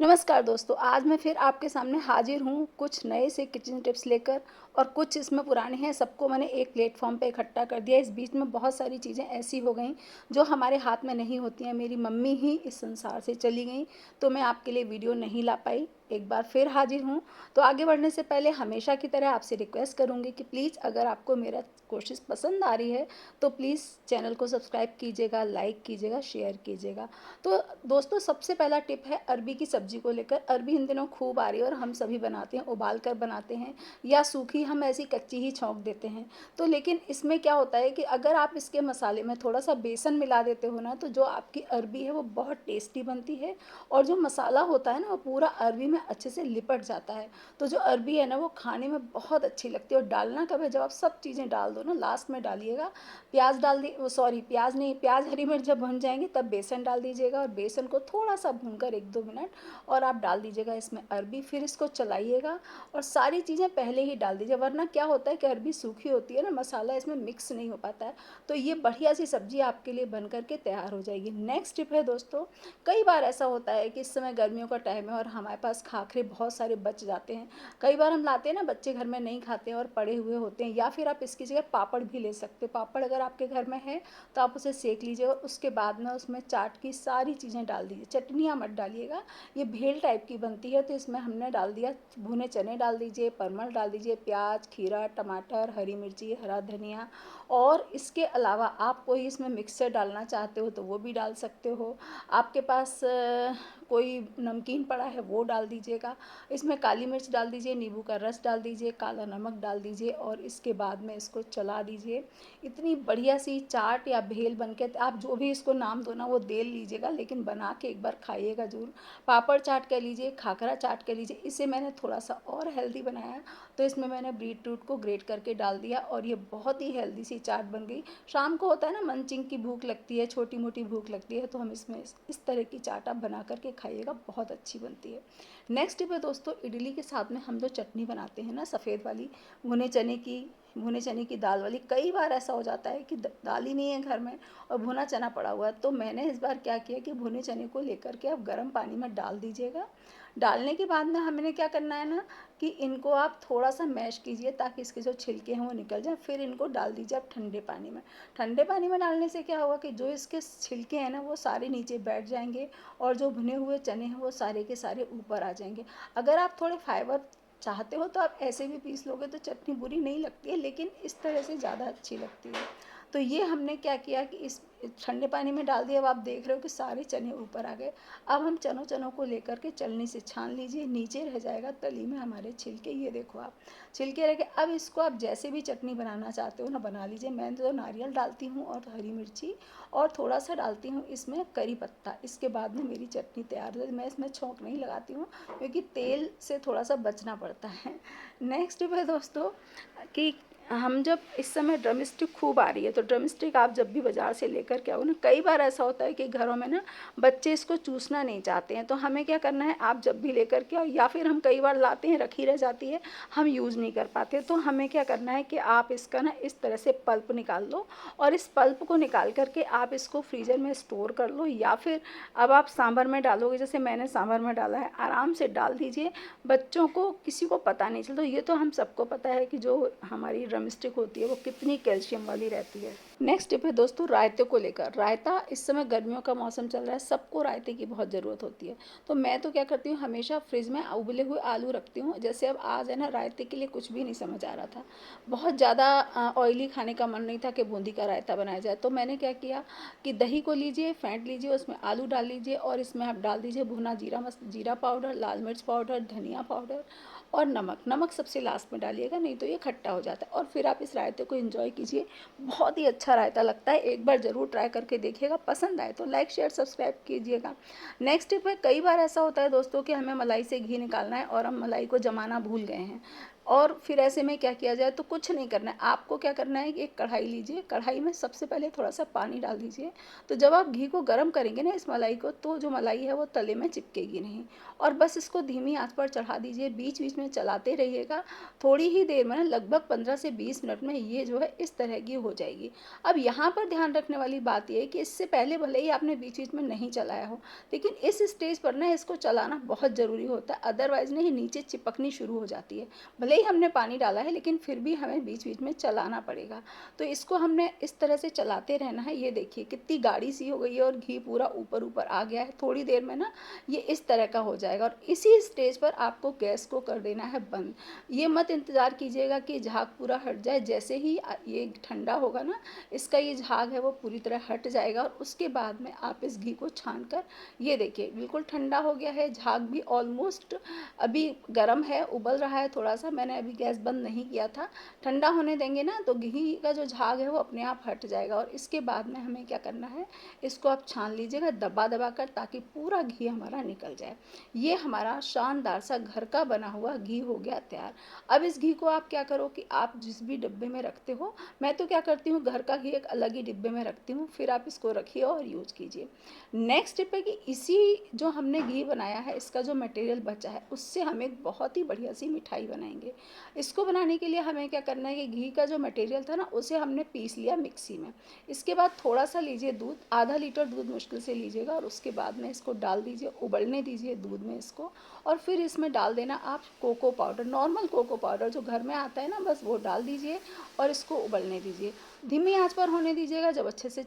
नमस्कार दोस्तों, आज मैं फिर आपके सामने हाजिर हूँ कुछ नए से किचन टिप्स लेकर। और कुछ इसमें पुराने हैं, सबको मैंने एक प्लेटफॉर्म पे इकट्ठा कर दिया। इस बीच में बहुत सारी चीज़ें ऐसी हो गई जो हमारे हाथ में नहीं होती हैं। मेरी मम्मी ही इस संसार से चली गई, तो मैं आपके लिए वीडियो नहीं ला पाई। एक बार फिर हाजिर हूँ। तो आगे बढ़ने से पहले हमेशा की तरह आपसे रिक्वेस्ट करूँगी कि प्लीज़ अगर आपको मेरा कोशिश पसंद आ रही है तो प्लीज़ चैनल को सब्सक्राइब कीजिएगा, लाइक कीजिएगा, शेयर कीजिएगा। तो दोस्तों, सबसे पहला टिप है अरबी की सब्ज़ी को लेकर। अरबी इन दिनों खूब आ रही है और हम सभी बनाते हैं, उबाल कर बनाते हैं या सूखी हम ऐसी कच्ची ही छौंक देते हैं। तो लेकिन इसमें क्या होता है कि अगर आप इसके मसाले में थोड़ा सा बेसन मिला देते हो ना, तो जो आपकी अरबी है वो बहुत टेस्टी बनती है। और जो मसाला होता है ना, वो पूरा अरबी में अच्छे से लिपट जाता है। तो जो अरबी है ना, वो खाने में बहुत अच्छी लगती है। और डालना कब है, जब आप सब चीज़ें डाल दो ना, लास्ट में डालिएगा। प्याज डाल दी, वो सॉरी, प्याज नहीं, प्याज हरी मिर्च जब भुन जाएंगे तब बेसन डाल दीजिएगा। और बेसन को थोड़ा सा भूनकर 1-2 मिनट और आप डाल दीजिएगा इसमें अरबी। फिर इसको चलाइएगा और सारी चीज़ें पहले ही डाल दीजिए, वरना क्या होता है कि अरबी सूखी होती है ना, मसाला इसमें मिक्स नहीं हो पाता है। तो ये बढ़िया सी सब्जी आपके लिए बन करके तैयार हो जाएगी। नेक्स्ट टिप है दोस्तों, कई बार ऐसा होता है कि इस समय गर्मियों का टाइम है और हमारे पास खाखरे बहुत सारे बच जाते हैं। कई बार हम लाते हैं ना, बच्चे घर में नहीं खाते हैं और पड़े हुए होते हैं। या फिर आप इसकी जगह पापड़ भी ले सकते हो। पापड़ अगर आपके घर में है तो आप उसे सेक लीजिए और उसके बाद में उसमें चाट की सारी चीज़ें डाल दीजिए। चटनियाँ मत डालिएगा, ये भेल टाइप की बनती है। तो इसमें हमने डाल दिया, भुने चने डाल दीजिए, परमल डाल दीजिए, प्याज, खीरा, टमाटर, हरी मिर्ची, हरा धनिया। और इसके अलावा आप कोई इसमें मिक्सचर डालना चाहते हो तो वो भी डाल सकते हो। आपके पास कोई नमकीन पड़ा है वो डाल दीजिएगा। इसमें काली मिर्च डाल दीजिए, नींबू का रस डाल दीजिए, काला नमक डाल दीजिए और इसके बाद में इसको चला दीजिए। इतनी बढ़िया सी चाट या भेल बन के, आप जो भी इसको नाम दो ना वो दे लीजिएगा, लेकिन बना के एक बार खाइएगा ज़रूर। पापड़ चाट कह लीजिए, खाखरा चाट कह लीजिए। इसे मैंने थोड़ा सा और हेल्दी बनाया, तो इसमें मैंने बीटरूट को ग्रेट करके डाल दिया और ये बहुत ही हेल्दी सी चाट बन गई। शाम को होता है ना, मंचिंग की भूख लगती है, छोटी मोटी भूख लगती है, तो हम इसमें इस तरह की चाट आप बना करके खाइएगा, बहुत अच्छी बनती है। नेक्स्ट टिप है दोस्तों, इडली के साथ में हम जो चटनी बनाते हैं ना, सफ़ेद वाली, भुने चने की, भुने चने की दाल वाली। कई बार ऐसा हो जाता है कि दाल ही नहीं है घर में और भुना चना पड़ा हुआ है। तो मैंने इस बार क्या किया कि भुने चने को लेकर के आप गर्म पानी में डाल दीजिएगा। डालने के बाद में हमें क्या करना है ना, कि इनको आप थोड़ा सा मैश कीजिए ताकि इसके जो छिलके हैं वो निकल जाए। फिर इनको डाल दीजिए आप ठंडे पानी में। ठंडे पानी में डालने से क्या होगा कि जो इसके छिलके हैं ना, वो सारे नीचे बैठ जाएंगे और जो भुने हुए चने हैं वो सारे के सारे ऊपर आ जाएंगे। अगर आप थोड़े फाइबर चाहते हो तो आप ऐसे भी पीस लोगे तो चटनी बुरी नहीं लगती है, लेकिन इस तरह से ज़्यादा अच्छी लगती है। तो ये हमने क्या किया कि इस ठंडे पानी में डाल दिया। अब आप देख रहे हो कि सारे चने ऊपर आ गए। अब हम चनों को लेकर के चलनी से छान लीजिए, नीचे रह जाएगा तली में हमारे छिलके। ये देखो आप, छिलके रह गए। अब इसको आप जैसे भी चटनी बनाना चाहते हो ना, बना लीजिए। मैं तो नारियल डालती हूँ और हरी मिर्ची और थोड़ा सा डालती हूँ इसमें करी पत्ता। इसके बाद में मेरी चटनी तैयार है। मैं इसमें छौंक नहीं लगाती हूँ क्योंकि तेल से थोड़ा सा बचना पड़ता है। नेक्स्ट टिप है दोस्तों कि हम जब इस समय ड्रम स्टिक खूब आ रही है, तो ड्रम स्टिक आप जब भी बाज़ार से लेकर के आओ ना, कई बार ऐसा होता है कि घरों में ना बच्चे इसको चूसना नहीं चाहते हैं। तो हमें क्या करना है, आप जब भी लेकर के आओ, या फिर हम कई बार लाते हैं रखी रह जाती है, हम यूज़ नहीं कर पाते। तो हमें क्या करना है कि आप इसका ना इस तरह से पल्प निकाल लो और इस पल्प को निकाल करके आप इसको फ्रीज़र में स्टोर कर लो। या फिर अब आप सांभर में डालोगे, जैसे मैंने सांभर में डाला है, आराम से डाल दीजिए। बच्चों को किसी को पता नहीं चलता। ये तो हम सबको पता है कि जो हमारी ड्रम स्टिक होती है वो कितनी कैल्शियम वाली रहती है। नेक्स्ट टिप है दोस्तों, रायते को लेकर। रायता, इस समय गर्मियों का मौसम चल रहा है, सबको रायते की बहुत ज़रूरत होती है। तो मैं तो क्या करती हूँ, हमेशा फ्रिज में उबले हुए आलू रखती हूँ। जैसे अब आज है ना, रायते के लिए कुछ भी नहीं समझ आ रहा था, बहुत ज़्यादा ऑयली खाने का मन नहीं था कि बूंदी का रायता बनाया जाए। तो मैंने क्या किया कि दही को लीजिए, फेंट लीजिए, उसमें आलू डाल लीजिए और इसमें आप डाल दीजिए भुना जीरा पाउडर, लाल मिर्च पाउडर, धनिया पाउडर और नमक। नमक सबसे लास्ट में डालिएगा, नहीं तो ये खट्टा हो जाता है। और फिर आप इस रायते को एंजॉय कीजिए, बहुत ही अच्छा रायता लगता है। एक बार ज़रूर ट्राई करके देखिएगा, पसंद आए तो लाइक शेयर सब्सक्राइब कीजिएगा। नेक्स्ट टिप है, कई बार ऐसा होता है दोस्तों कि हमें मलाई से घी निकालना है और हम मलाई को जमाना भूल गए हैं। और फिर ऐसे में क्या किया जाए, तो कुछ नहीं करना है आपको। क्या करना है कि एक कढ़ाई लीजिए, कढ़ाई में सबसे पहले थोड़ा सा पानी डाल दीजिए। तो जब आप घी को गर्म करेंगे ना इस मलाई को, तो जो मलाई है वो तले में चिपकेगी नहीं। और बस इसको धीमी आंच पर चढ़ा दीजिए, बीच बीच में चलाते रहिएगा। थोड़ी ही देर में ना, लगभग 15 से 20 मिनट में ये जो है इस तरह की हो जाएगी। अब यहाँ पर ध्यान रखने वाली बात ये है कि इससे पहले भले ही आपने बीच बीच में नहीं चलाया हो, लेकिन इस स्टेज पर ना इसको चलाना बहुत ज़रूरी होता है, अदरवाइज़ ना ये नीचे चिपकनी शुरू हो जाती है। भले ही हमने पानी डाला है, लेकिन फिर भी हमें बीच बीच में चलाना पड़ेगा। तो इसको हमने इस तरह से चलाते रहना है। ये देखिए कितनी गाढ़ी सी हो गई है और घी पूरा ऊपर ऊपर आ गया है। थोड़ी देर में ना ये इस तरह का हो जाएगा, और इसी स्टेज पर आपको गैस को कर देना है बंद। ये मत इंतज़ार कीजिएगा कि झाग पूरा हट जाए। जैसे ही ये ठंडा होगा ना, इसका ये झाग है वो पूरी तरह हट जाएगा, और उसके बाद में आप इस घी को छान कर, ये देखिए बिल्कुल ठंडा हो गया है। झाग भी ऑलमोस्ट अभी गर्म है, उबल रहा है थोड़ा सा। मैंने अभी गैस बंद नहीं किया था। ठंडा होने देंगे ना तो घी का जो झाग है वो अपने आप हट जाएगा। और इसके बाद में हमें क्या करना है, इसको आप छान लीजिएगा दबा दबा कर, ताकि पूरा घी हमारा निकल जाए। ये हमारा शानदार सा घर का बना हुआ घी हो गया तैयार। अब इस घी को आप क्या करो कि आप जिस भी डिब्बे में रखते हो, मैं तो क्या करती हूँ, घर का घी एक अलग ही डिब्बे में रखती हूँ, फिर आप इसको रखिए और यूज कीजिए। नेक्स्ट स्टेप है कि इसी जो हमने घी बनाया है, इसका जो मटेरियल बचा है, उससे हम एक बहुत ही बढ़िया सी मिठाई बनाएंगे। इसको बनाने के लिए हमें क्या करना है कि घी का जो मटेरियल था ना, उसे हमने पीस लिया मिक्सी में। इसके बाद थोड़ा सा लीजिए दूध, आधा लीटर दूध मुश्किल से लीजिएगा, और उसके बाद में इसको डाल दीजिए, उबलने दीजिए दूध में इसको। और फिर इसमें डाल देना आप cocoa powder, normal cocoa powder जो घर में आता है ना, बस वो डाल दीजिए और इसको उबलने दीजिए। धीमी आंच पर होने दीजिएगा। जब अच्छे से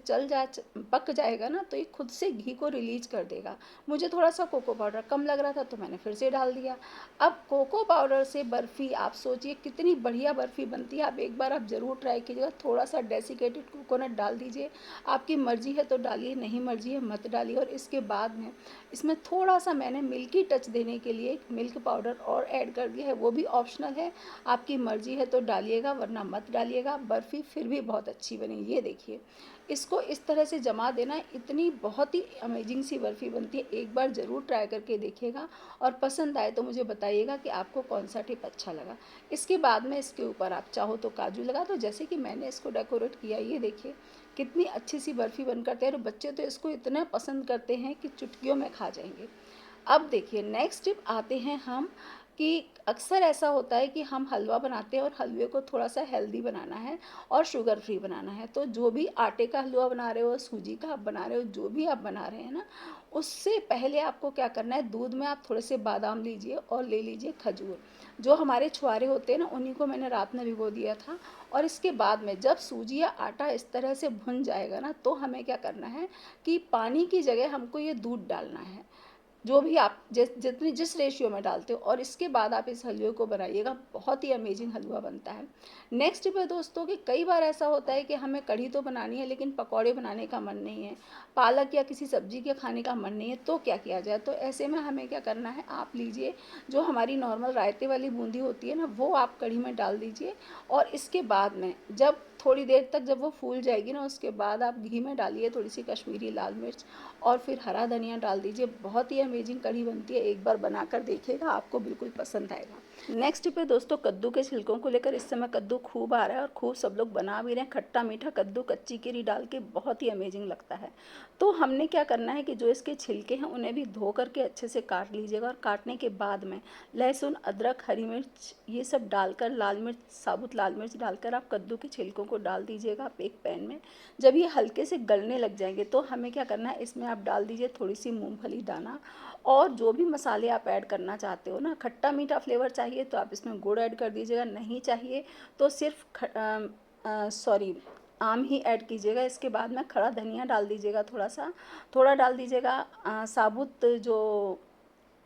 पक जाएगा ना, तो ये खुद से घी को रिलीज कर देगा। मुझे थोड़ा सा कोको पाउडर कम लग रहा था, तो मैंने फिर से डाल दिया। अब कोको पाउडर से बर्फ़ी, आप सोचिए कितनी बढ़िया बर्फ़ी बनती है। आप एक बार आप ज़रूर ट्राई कीजिएगा। थोड़ा सा डेसिकेटेड कोकोनट डाल दीजिए, आपकी मर्ज़ी है तो डालिए, नहीं मर्ज़ी है मत डालिए। और इसके बाद में इसमें थोड़ा सा मैंने मिल्की टच देने के लिए मिल्क पाउडर और ऐड कर दिया है, वो भी ऑप्शनल है, आपकी मर्ज़ी है तो डालिएगा, वरना मत डालिएगा। बर्फ़ी फिर भी बहुत अच्छी बनी। ये देखिए, इसको इस तरह से जमा देना, इतनी बहुत ही अमेजिंग सी बर्फ़ी बनती है। एक बार ज़रूर ट्राई करके देखिएगा, और पसंद आए तो मुझे बताइएगा कि आपको कौन सा टिप अच्छा लगा। इसके बाद में इसके ऊपर आप चाहो तो काजू लगा दो, जैसे कि मैंने इसको डेकोरेट किया। ये देखिए कितनी अच्छी सी बर्फ़ी बनकर तैयार। बच्चे तो इसको इतना पसंद करते हैं कि चुटकियों में खा जाएंगे। अब देखिए नेक्स्ट टिप आते हैं हम, कि अक्सर ऐसा होता है कि हम हलवा बनाते हैं, और हलवे को थोड़ा सा हेल्दी बनाना है और शुगर फ्री बनाना है। तो जो भी आटे का हलवा बना रहे हो, सूजी का आप बना रहे हो, जो भी आप बना रहे हैं ना, उससे पहले आपको क्या करना है, दूध में आप थोड़े से बादाम लीजिए और ले लीजिए खजूर। जो हमारे छुआरे होते हैं ना, उन्हीं को मैंने रात में भिगो दिया था। और इसके बाद में जब सूजी या आटा इस तरह से भुन जाएगा ना, तो हमें क्या करना है कि पानी की जगह हमको ये दूध डालना है, जो भी आप जिस रेशियो में डालते हो। और इसके बाद आप इस हलवे को बनाइएगा, बहुत ही अमेजिंग हलवा बनता है। नेक्स्ट टिप है दोस्तों कि कई बार ऐसा होता है कि हमें कढ़ी तो बनानी है, लेकिन पकौड़े बनाने का मन नहीं है, पालक या किसी सब्जी के खाने का मन नहीं है, तो क्या किया जाए। तो ऐसे में हमें क्या करना है, आप लीजिए जो हमारी नॉर्मल रायते वाली बूंदी होती है ना, वो आप कढ़ी में डाल दीजिए। और इसके बाद में जब थोड़ी देर तक जब वो फूल जाएगी ना, उसके बाद आप घी में डालिए थोड़ी सी कश्मीरी लाल मिर्च, और फिर हरा धनिया डाल दीजिए। बहुत ही अमेजिंग कढ़ी बनती है, एक बार बनाकर देखिएगा, आपको बिल्कुल पसंद आएगा। नेक्स्ट पे दोस्तों, कद्दू के छिलकों को लेकर इस समय कद्दू खूब आ रहा है, और खूब सब लोग बना भी रहे हैं। खट्टा मीठा कद्दू कच्ची केरी डाल के बहुत ही अमेजिंग लगता है। तो हमने क्या करना है कि जो इसके छिलके हैं उन्हें भी धो करके अच्छे से काट लीजिएगा, और काटने के बाद में लहसुन, अदरक, हरी मिर्च ये सब डालकर, लाल मिर्च, साबुत लाल मिर्च डालकर आप कद्दू के छिलकों को डाल दीजिएगा आप एक पैन में। जब ये हल्के से गलने लग जाएंगे, तो हमें क्या करना है, इसमें आप डाल दीजिए थोड़ी सी मूंगफली दाना, और जो भी मसाले आप ऐड करना चाहते हो ना, खट्टा मीठा फ्लेवर चाहिए तो आप इसमें गुड़ ऐड कर दीजिएगा, नहीं चाहिए तो सिर्फ आम ही ऐड कीजिएगा। इसके बाद में खड़ा धनिया डाल दीजिएगा, थोड़ा डाल दीजिएगा, साबुत जो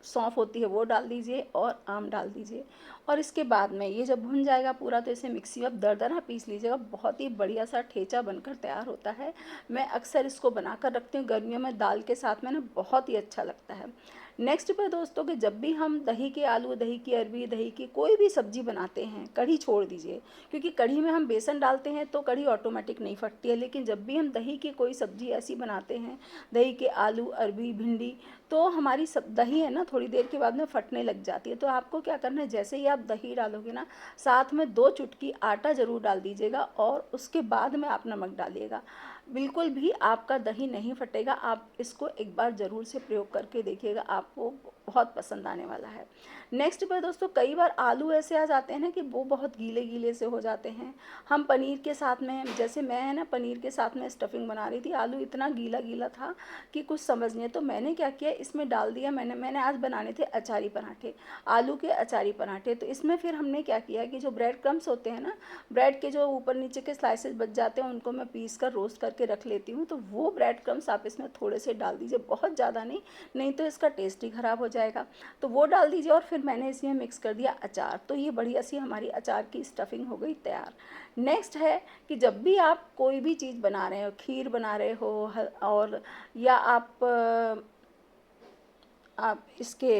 सौंफ होती है वो डाल दीजिए, और आम डाल दीजिए। और इसके बाद में ये जब भुन जाएगा पूरा, तो इसे मिक्सी में दरदरा पीस लीजिएगा। बहुत ही बढ़िया सा ठेचा बनकर तैयार होता है। मैं अक्सर इसको बनाकर रखती हूँ गर्मियों में, दाल के साथ में ना बहुत ही अच्छा लगता है। नेक्स्ट पे दोस्तों कि जब भी हम दही के आलू, दही की अरबी, दही की कोई भी सब्जी बनाते हैं, कढ़ी छोड़ दीजिए, क्योंकि कढ़ी में हम बेसन डालते हैं तो कढ़ी ऑटोमेटिक नहीं फटती है, लेकिन जब भी हम दही की कोई सब्जी ऐसी बनाते हैं, दही के आलू, अरबी, भिंडी, तो हमारी सब दही है ना थोड़ी देर के बाद में फटने लग जाती है। तो आपको क्या करना है, जैसे ही आप दही डालोगे ना, साथ में 2 चुटकी आटा ज़रूर डाल दीजिएगा और उसके बाद में आप नमक डालिएगा। बिल्कुल भी आपका दही नहीं फटेगा। आप इसको एक बार ज़रूर से प्रयोग करके देखिएगा, आपको बहुत पसंद आने वाला है। नेक्स्ट पर दोस्तों कई बार आलू ऐसे आ जाते हैं ना कि वो बहुत गीले गीले से हो जाते हैं। हम पनीर के साथ में, जैसे मैं है ना पनीर के साथ में स्टफिंग बना रही थी, आलू इतना गीला गीला था कि कुछ समझ नहीं है। तो मैंने क्या किया, इसमें डाल दिया, मैंने आज बनाने थे अचारी पराठे, आलू के अचारी पराठे। तो इसमें फिर हमने क्या किया कि जो ब्रेड क्रम्स होते हैं ना, ब्रेड के जो ऊपर नीचे के स्लाइसेस बच जाते हैं, उनको मैं पीस कर रोस्ट करके रख लेती हूँ। तो वो ब्रेड क्रम्स आप इसमें थोड़े से डाल दीजिए, बहुत ज़्यादा नहीं, नहीं तो इसका टेस्ट ही ख़राब हो जाएगा। तो वो डाल दीजिए और फिर मैंने इसमें मिक्स कर दिया अचार। तो ये बढ़िया सी हमारी अचार की स्टफिंग हो गई तैयार। नेक्स्ट है कि जब भी आप कोई भी चीज़ बना रहे हो, खीर बना रहे हो और या आप इसके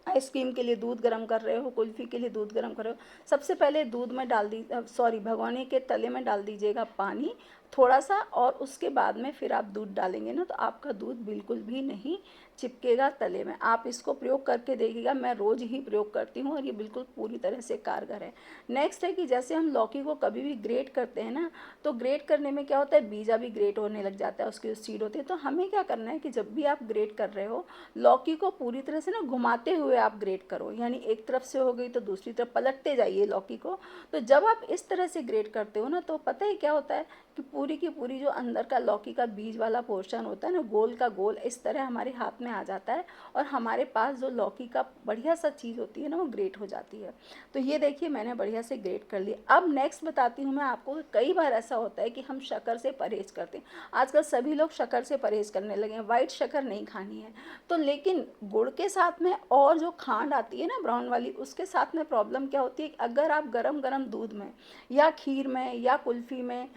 आइसक्रीम के लिए दूध गर्म कर रहे हो, कुल्फ़ी के लिए दूध गर्म कर रहे हो, सबसे पहले दूध में डाल दी सॉरी भगोने के तले में डाल दीजिएगा पानी थोड़ा सा, और उसके बाद में फिर आप दूध डालेंगे ना, तो आपका दूध बिल्कुल भी नहीं चिपकेगा तले में। आप इसको प्रयोग करके देखिएगा, मैं रोज़ ही प्रयोग करती हूँ और ये बिल्कुल पूरी तरह से कारगर है। नेक्स्ट है कि जैसे हम लौकी को कभी भी ग्रेट करते हैं ना, तो ग्रेट करने में क्या होता है, बीजा भी ग्रेट होने लग जाता है, उसकी जो सीड होती है। तो हमें क्या करना है कि जब भी आप ग्रेट कर रहे हो, लौकी को पूरी तरह से ना घुमाते हुए आप ग्रेट करो, यानी एक तरफ से हो गई तो दूसरी तरफ पलटते जाइए लौकी को। तो जब आप इस तरह से ग्रेट करते हो ना, तो पता है क्या होता है कि पूरी की पूरी जो अंदर का लौकी का बीज वाला पोर्शन होता है ना, गोल का गोल इस तरह हमारे हाथ में आ जाता है और हमारे पास जो लौकी का बढ़िया सा चीज़ होती है ना, वो ग्रेट हो जाती है। तो ये देखिए मैंने बढ़िया से ग्रेट कर लिया। अब नेक्स्ट बताती हूँ मैं आपको, कई बार ऐसा होता है कि हम शक्कर से परहेज़ करते हैं। आजकल सभी लोग शक्कर से परहेज़ करने लगे हैं, वाइट शक्कर नहीं खानी है। तो लेकिन गुड़ के साथ में और जो खांड आती है ना ब्राउन वाली, उसके साथ में प्रॉब्लम क्या होती है कि अगर आप गरम गरम दूध में या खीर में या कुल्फ़ी में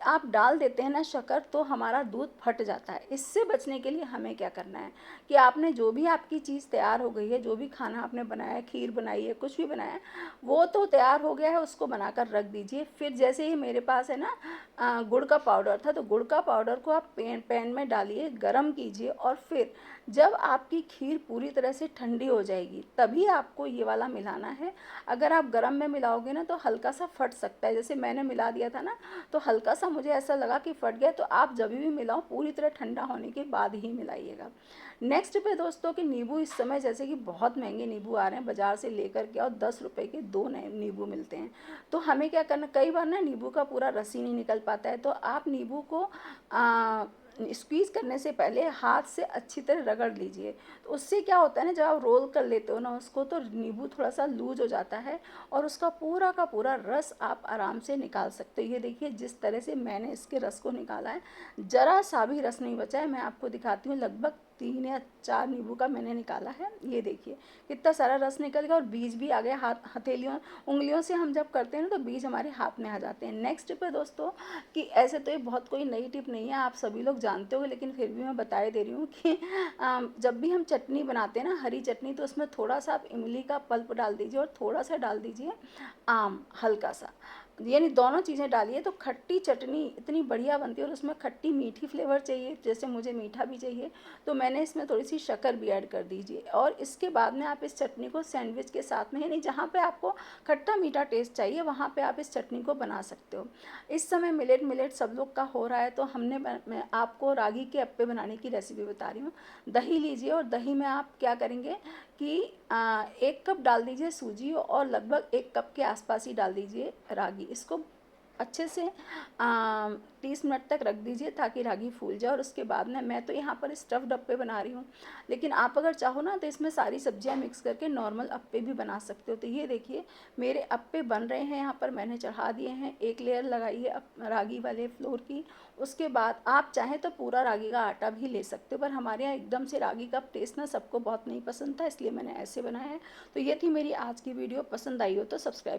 आप डाल देते हैं ना शक्कर, तो हमारा दूध फट जाता है। इससे बचने के लिए हमें क्या करना है कि आपने जो भी आपकी चीज़ तैयार हो गई है, जो भी खाना आपने बनाया है, खीर बनाई है, कुछ भी बनाया है, वो तो तैयार हो गया है, उसको बनाकर रख दीजिए। फिर जैसे ही मेरे पास है ना गुड़ का पाउडर था, तो गुड़ का पाउडर को आप पैन में डालिए, गरम कीजिए, और फिर जब आपकी खीर पूरी तरह से ठंडी हो जाएगी तभी आपको ये वाला मिलाना है। अगर आप गरम में मिलाओगे ना तो हल्का सा फट सकता है, जैसे मैंने मिला दिया था ना, तो हल्का सा मुझे ऐसा लगा कि फट गया। तो आप जब भी मिलाओ पूरी तरह ठंडा होने के बाद ही मिलाइएगा। नेक्स्ट पे दोस्तों कि नींबू, इस समय जैसे कि बहुत महंगे नींबू आ रहे हैं, बाज़ार से लेकर के और 10 रुपए के 2 नए नींबू मिलते हैं। तो हमें क्या करना, कई बार ना नींबू का पूरा रस ही नहीं निकल पाता है, तो आप नींबू को स्क्वीज़ करने से पहले हाथ से अच्छी तरह रगड़ लीजिए। तो उससे क्या होता है ना, जब आप रोल कर लेते हो ना उसको, तो नींबू थोड़ा सा लूज हो जाता है और उसका पूरा का पूरा रस आप आराम से निकाल सकते हो। ये देखिए जिस तरह से मैंने इसके रस को निकाला है, ज़रा सा भी रस नहीं बचा है। मैं आपको दिखाती हूँ, लगभग 3 या 4 नींबू का मैंने निकाला है। ये देखिए कितना सारा रस निकल गया और बीज भी आ गया। हाथ हथेलियों उंगलियों से हम जब करते हैं ना, तो बीज हमारे हाथ में आ जाते हैं। नेक्स्ट पे दोस्तों कि ऐसे तो ये बहुत कोई नई टिप नहीं है, आप सभी लोग जानते हो, लेकिन फिर भी मैं बताए दे रही हूँ कि जब भी हम चटनी बनाते हैं ना, हरी चटनी, तो उसमें थोड़ा सा आप इमली का पल्प डाल दीजिए और थोड़ा सा डाल दीजिए आम, हल्का सा, यानी दोनों चीज़ें डालिए तो खट्टी चटनी इतनी बढ़िया बनती है। और उसमें खट्टी मीठी फ्लेवर चाहिए, जैसे मुझे मीठा भी चाहिए, तो मैंने इसमें थोड़ी सी शक्कर भी ऐड कर दीजिए। और इसके बाद में आप इस चटनी को सैंडविच के साथ में, यानी जहाँ पे आपको खट्टा मीठा टेस्ट चाहिए वहाँ पे आप इस चटनी को बना सकते हो। इस समय मिलेट सब लोग का हो रहा है, तो मैं आपको रागी के अप्पे बनाने की रेसिपी बता रही हूँ। दही लीजिए और दही में आप क्या करेंगे कि 1 कप डाल दीजिए सूजी और लगभग 1 कप के आसपास ही डाल दीजिए रागी। इसको अच्छे से 30 मिनट तक रख दीजिए ताकि रागी फूल जाए। और उसके बाद में मैं तो यहाँ पर स्टफ्ड अप्पे बना रही हूँ, लेकिन आप अगर चाहो ना तो इसमें सारी सब्जियाँ मिक्स करके नॉर्मल अप्पे भी बना सकते हो। तो ये देखिए मेरे अप्पे बन रहे हैं, यहाँ पर मैंने चढ़ा दिए हैं। एक लेयर लगाइए रागी वाले फ्लोर की, उसके बाद आप चाहें तो पूरा रागी का आटा भी ले सकते हो, पर हमारे यहाँ एकदम से रागी का टेस्ट ना सबको बहुत नहीं पसंद था, इसलिए मैंने ऐसे बनाया है। तो ये थी मेरी आज की वीडियो, पसंद आई हो तो सब्सक्राइब